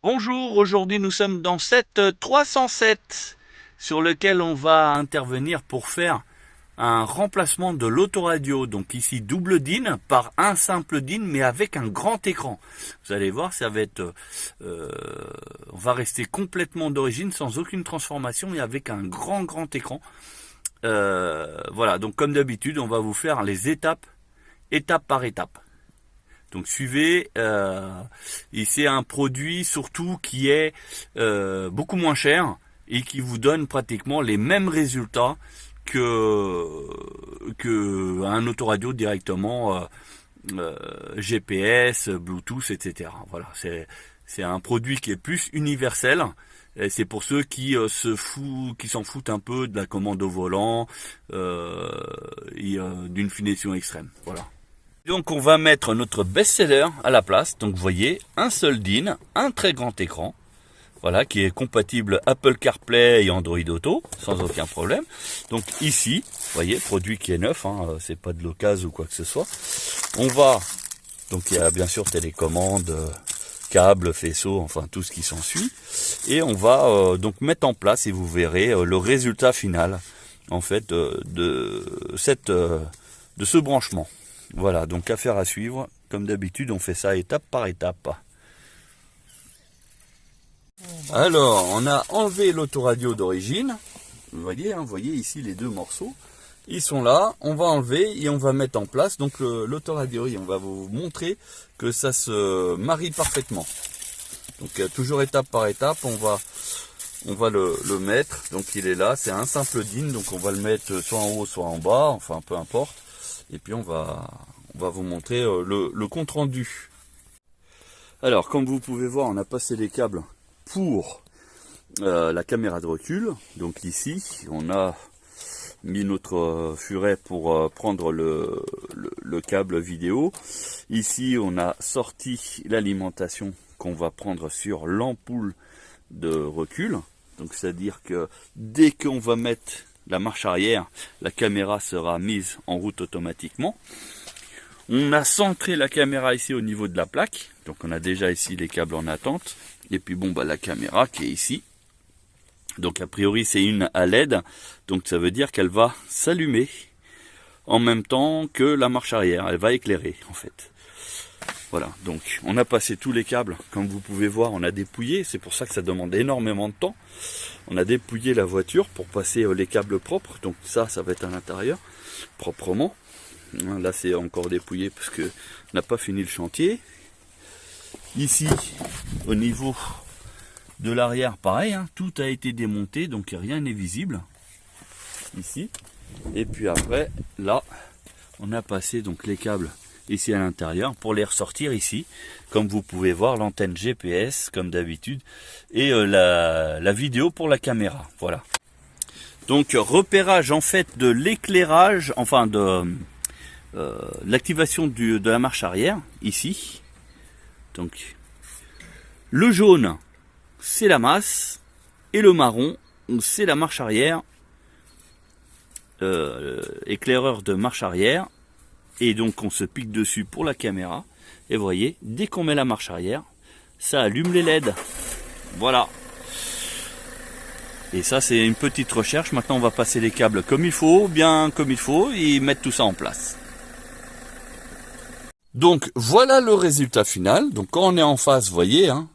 Bonjour, aujourd'hui nous sommes dans cette 307 sur lequel on va intervenir pour faire un remplacement de l'autoradio. Donc ici double DIN par un simple DIN mais avec un grand écran. Vous allez voir, ça va être, on va rester complètement d'origine sans aucune transformation et avec un grand écran. Voilà, donc comme d'habitude, on va vous faire les étape par étape. Donc suivez, et c'est un produit surtout qui est beaucoup moins cher et qui vous donne pratiquement les mêmes résultats que un autoradio directement GPS, Bluetooth, etc. Voilà, c'est un produit qui est plus universel. Et c'est pour ceux qui s'en foutent un peu de la commande au volant et d'une finition extrême. Voilà. Donc on va mettre notre best-seller à la place. Donc vous voyez, un seul DIN, un très grand écran, voilà, qui est compatible Apple CarPlay et Android Auto, sans aucun problème. Donc ici, vous voyez, produit qui est neuf, hein, c'est pas de l'occasion ou quoi que ce soit. On va, donc il y a bien sûr télécommande, câble, faisceau, enfin tout ce qui s'ensuit. Et on va donc mettre en place, et vous verrez le résultat final, en fait, de ce branchement. Voilà, donc affaire à suivre. Comme d'habitude, on fait ça étape par étape. Alors, on a enlevé l'autoradio d'origine. Vous voyez ici les deux morceaux. Ils sont là. On va enlever et on va mettre en place. Donc l'autoradio, on va vous montrer que ça se marie parfaitement. Donc toujours étape par étape, on va le mettre. Donc il est là. C'est un simple DIN. Donc on va le mettre soit en haut, soit en bas. Enfin, peu importe. Et puis on va vous montrer le compte rendu. Alors comme vous pouvez voir, on a passé les câbles pour la caméra de recul. Donc ici on a mis notre furet pour prendre le câble vidéo. Ici on a sorti l'alimentation qu'on va prendre sur l'ampoule de recul. Donc c'est à dire que dès qu'on va mettre la marche arrière, la caméra sera mise en route automatiquement. On a centré la caméra ici au niveau de la plaque. Donc on a déjà ici les câbles en attente. Et puis bon, la caméra qui est ici. Donc a priori c'est une à LED. Donc ça veut dire qu'elle va s'allumer en même temps que la marche arrière. Elle va éclairer en fait. Voilà, donc on a passé tous les câbles. Comme vous pouvez voir, on a dépouillé. C'est pour ça que ça demande énormément de temps. On a dépouillé la voiture pour passer les câbles propres. Donc ça va être à l'intérieur, proprement. Là c'est encore dépouillé parce que on n'a pas fini le chantier. Ici, au niveau de l'arrière, pareil, hein, tout a été démonté, donc rien n'est visible. Ici. Et puis après, là, on a passé donc les câbles ici à l'intérieur pour les ressortir ici. Comme vous pouvez voir, l'antenne GPS comme d'habitude et la vidéo pour la caméra. Voilà. Donc repérage en fait de l'éclairage, enfin de l'activation de la marche arrière ici. Donc le jaune c'est la masse et le marron c'est la marche arrière, éclaireur de marche arrière. Et donc on se pique dessus pour la caméra. Et vous voyez, dès qu'on met la marche arrière, ça allume les LED. Voilà. Et ça c'est une petite recherche. Maintenant on va passer les câbles comme il faut, bien comme il faut, et mettre tout ça en place. Donc voilà le résultat final. Donc quand on est en face, vous voyez, hein,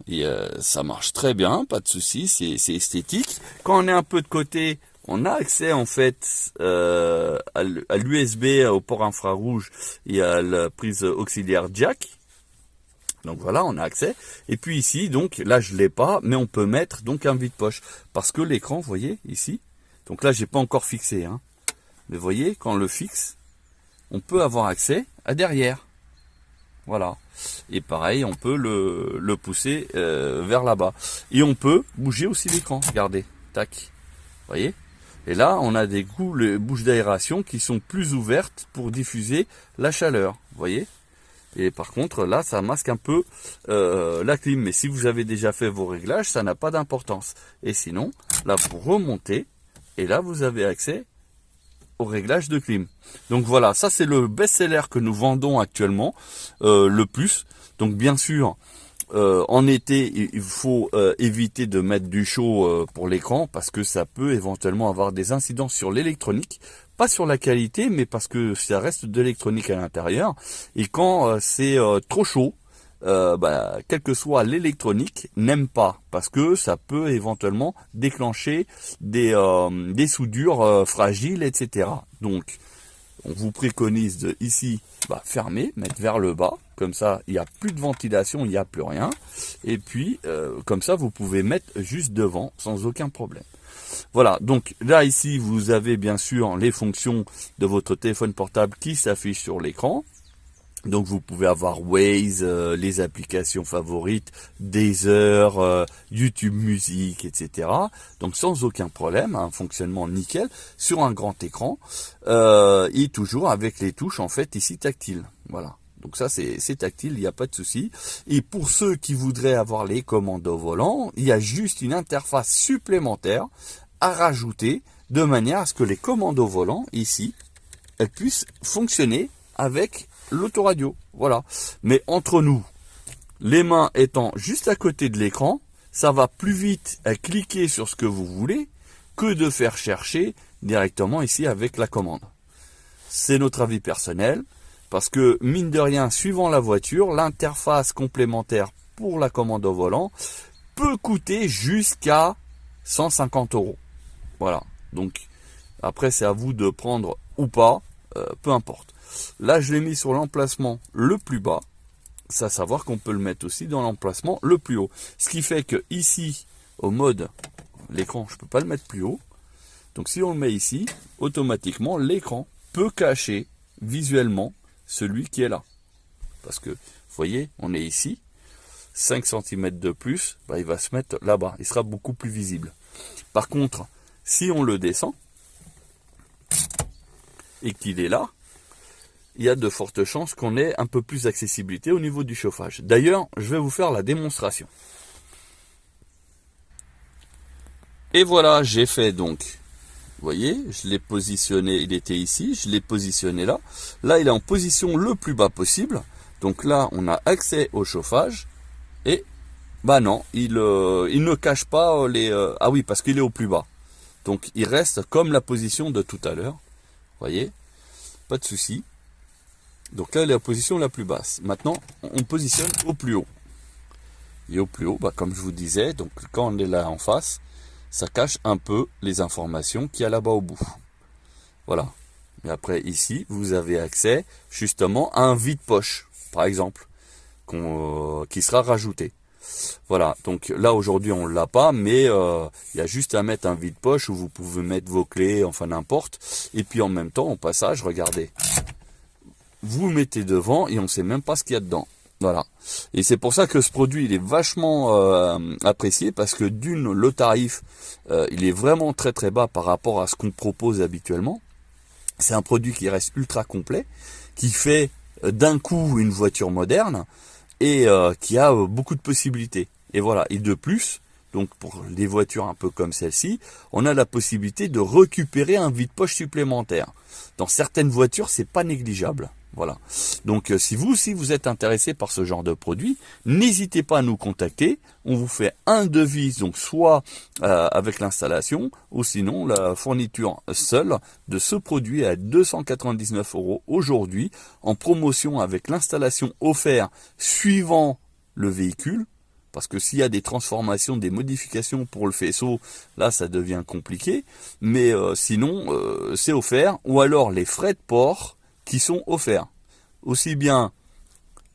ça marche très bien, pas de souci, c'est esthétique. Quand on est un peu de côté, on a accès en fait à l'USB, au port infrarouge et à la prise auxiliaire jack. Donc voilà, on a accès. Et puis ici, donc là je l'ai pas, mais on peut mettre donc un vide-poche parce que l'écran, vous voyez ici. Donc là j'ai pas encore fixé, hein. Mais vous voyez, quand on le fixe, on peut avoir accès à derrière. Voilà. Et pareil, on peut le pousser vers là-bas. Et on peut bouger aussi l'écran. Regardez, tac. Vous voyez? Et là, on a des bouches d'aération qui sont plus ouvertes pour diffuser la chaleur. Vous voyez? Et par contre, là, ça masque un peu la clim. Mais si vous avez déjà fait vos réglages, ça n'a pas d'importance. Et sinon, là, vous remontez. Et là, vous avez accès au réglage de clim. Donc voilà, ça c'est le best-seller que nous vendons actuellement le plus. Donc bien sûr, en été, il faut éviter de mettre du chaud pour l'écran parce que ça peut éventuellement avoir des incidences sur l'électronique, pas sur la qualité, mais parce que ça reste de l'électronique à l'intérieur. Et quand c'est trop chaud, quelle que soit l'électronique, n'aime pas parce que ça peut éventuellement déclencher des soudures fragiles, etc. Donc, on vous préconise de ici fermer, mettre vers le bas, comme ça il n'y a plus de ventilation, il n'y a plus rien, et puis comme ça vous pouvez mettre juste devant sans aucun problème. Voilà, donc là ici vous avez bien sûr les fonctions de votre téléphone portable qui s'affichent sur l'écran. Donc vous pouvez avoir Waze, les applications favorites, Deezer, YouTube Musique, etc. Donc sans aucun problème, un fonctionnement nickel sur un grand écran et toujours avec les touches en fait ici tactiles. Voilà. Donc ça c'est tactile, il n'y a pas de souci. Et pour ceux qui voudraient avoir les commandes au volant, il y a juste une interface supplémentaire à rajouter de manière à ce que les commandes au volant ici, elles puissent fonctionner avec l'autoradio, voilà. Mais entre nous, les mains étant juste à côté de l'écran, ça va plus vite à cliquer sur ce que vous voulez que de faire chercher directement ici avec la commande. C'est notre avis personnel, parce que mine de rien, suivant la voiture, l'interface complémentaire pour la commande au volant peut coûter jusqu'à 150 €. Voilà. Donc après c'est à vous de prendre ou pas, peu importe. Là, je l'ai mis sur l'emplacement le plus bas. C'est à savoir qu'on peut le mettre aussi dans l'emplacement le plus haut. Ce qui fait que ici, au mode, l'écran, je ne peux pas le mettre plus haut. Donc si on le met ici, automatiquement, l'écran peut cacher visuellement celui qui est là. Parce que, vous voyez, on est ici. 5 cm de plus, il va se mettre là-bas. Il sera beaucoup plus visible. Par contre, si on le descend, et qu'il est là, il y a de fortes chances qu'on ait un peu plus d'accessibilité au niveau du chauffage. D'ailleurs, je vais vous faire la démonstration. Et voilà, j'ai fait donc, vous voyez, je l'ai positionné, il était ici, je l'ai positionné là. Là, il est en position le plus bas possible. Donc là, on a accès au chauffage. Et, non, il ne cache pas les... ah oui, parce qu'il est au plus bas. Donc, il reste comme la position de tout à l'heure. Vous voyez, pas de souci. Donc là, il est la position la plus basse. Maintenant, on positionne au plus haut. Et au plus haut, comme je vous disais, donc quand on est là en face, ça cache un peu les informations qu'il y a là-bas au bout. Voilà. Et après, ici, vous avez accès justement à un vide-poche, par exemple, qui sera rajouté. Voilà, donc là aujourd'hui on ne l'a pas, mais il y a juste à mettre un vide-poche où vous pouvez mettre vos clés, enfin n'importe. Et puis en même temps, au passage, regardez. Vous le mettez devant et on ne sait même pas ce qu'il y a dedans. Voilà. Et c'est pour ça que ce produit il est vachement apprécié parce que d'une, le tarif, il est vraiment très très bas par rapport à ce qu'on propose habituellement. C'est un produit qui reste ultra complet, qui fait d'un coup une voiture moderne et qui a beaucoup de possibilités. Et voilà. Et de plus, donc pour les voitures un peu comme celle-ci, on a la possibilité de récupérer un vide-poche supplémentaire. Dans certaines voitures, c'est pas négligeable. Voilà. Donc si vous aussi vous êtes intéressé par ce genre de produit, n'hésitez pas à nous contacter. On vous fait un devis, donc soit avec l'installation, ou sinon la fourniture seule de ce produit à 299 € aujourd'hui, en promotion avec l'installation offerte suivant le véhicule. Parce que s'il y a des transformations, des modifications pour le faisceau, là ça devient compliqué. Mais sinon, c'est offert. Ou alors les frais de port qui sont offerts. Aussi bien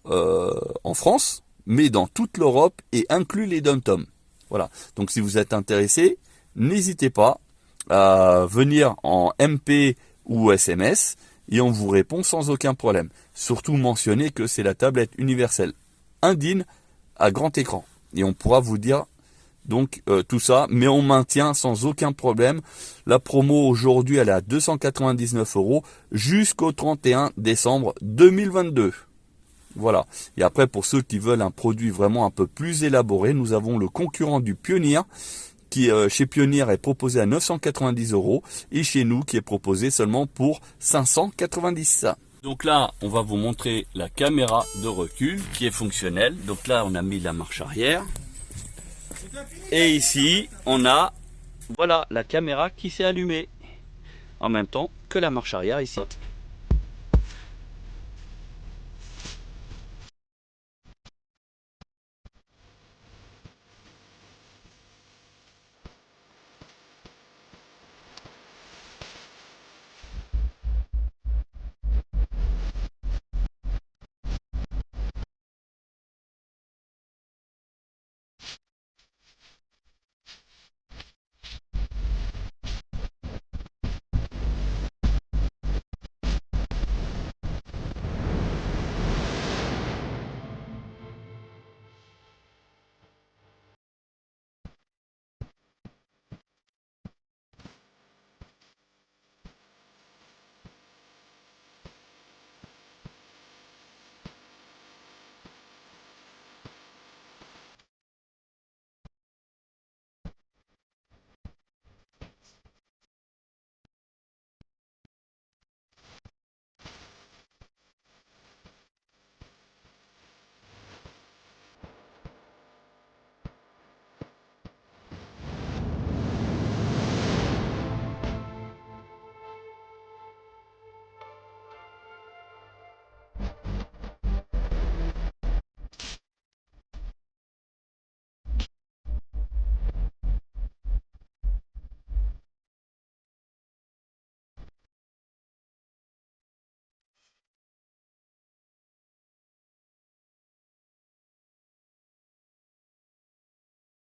en France, mais dans toute l'Europe et inclus les dom-tom. Voilà. Donc si vous êtes intéressé, n'hésitez pas à venir en MP ou SMS et on vous répond sans aucun problème. Surtout mentionnez que c'est la tablette universelle Indine à grand écran. Et on pourra vous dire donc tout ça, mais on maintient sans aucun problème. La promo aujourd'hui, elle est à 299 € jusqu'au 31 décembre 2022. Voilà. Et après, pour ceux qui veulent un produit vraiment un peu plus élaboré, nous avons le concurrent du Pioneer, qui chez Pioneer est proposé à 990 € et chez nous qui est proposé seulement pour 590 €. Donc là, on va vous montrer la caméra de recul qui est fonctionnelle. Donc là, on a mis la marche arrière. Et ici, on a, voilà, la caméra qui s'est allumée en même temps que la marche arrière ici.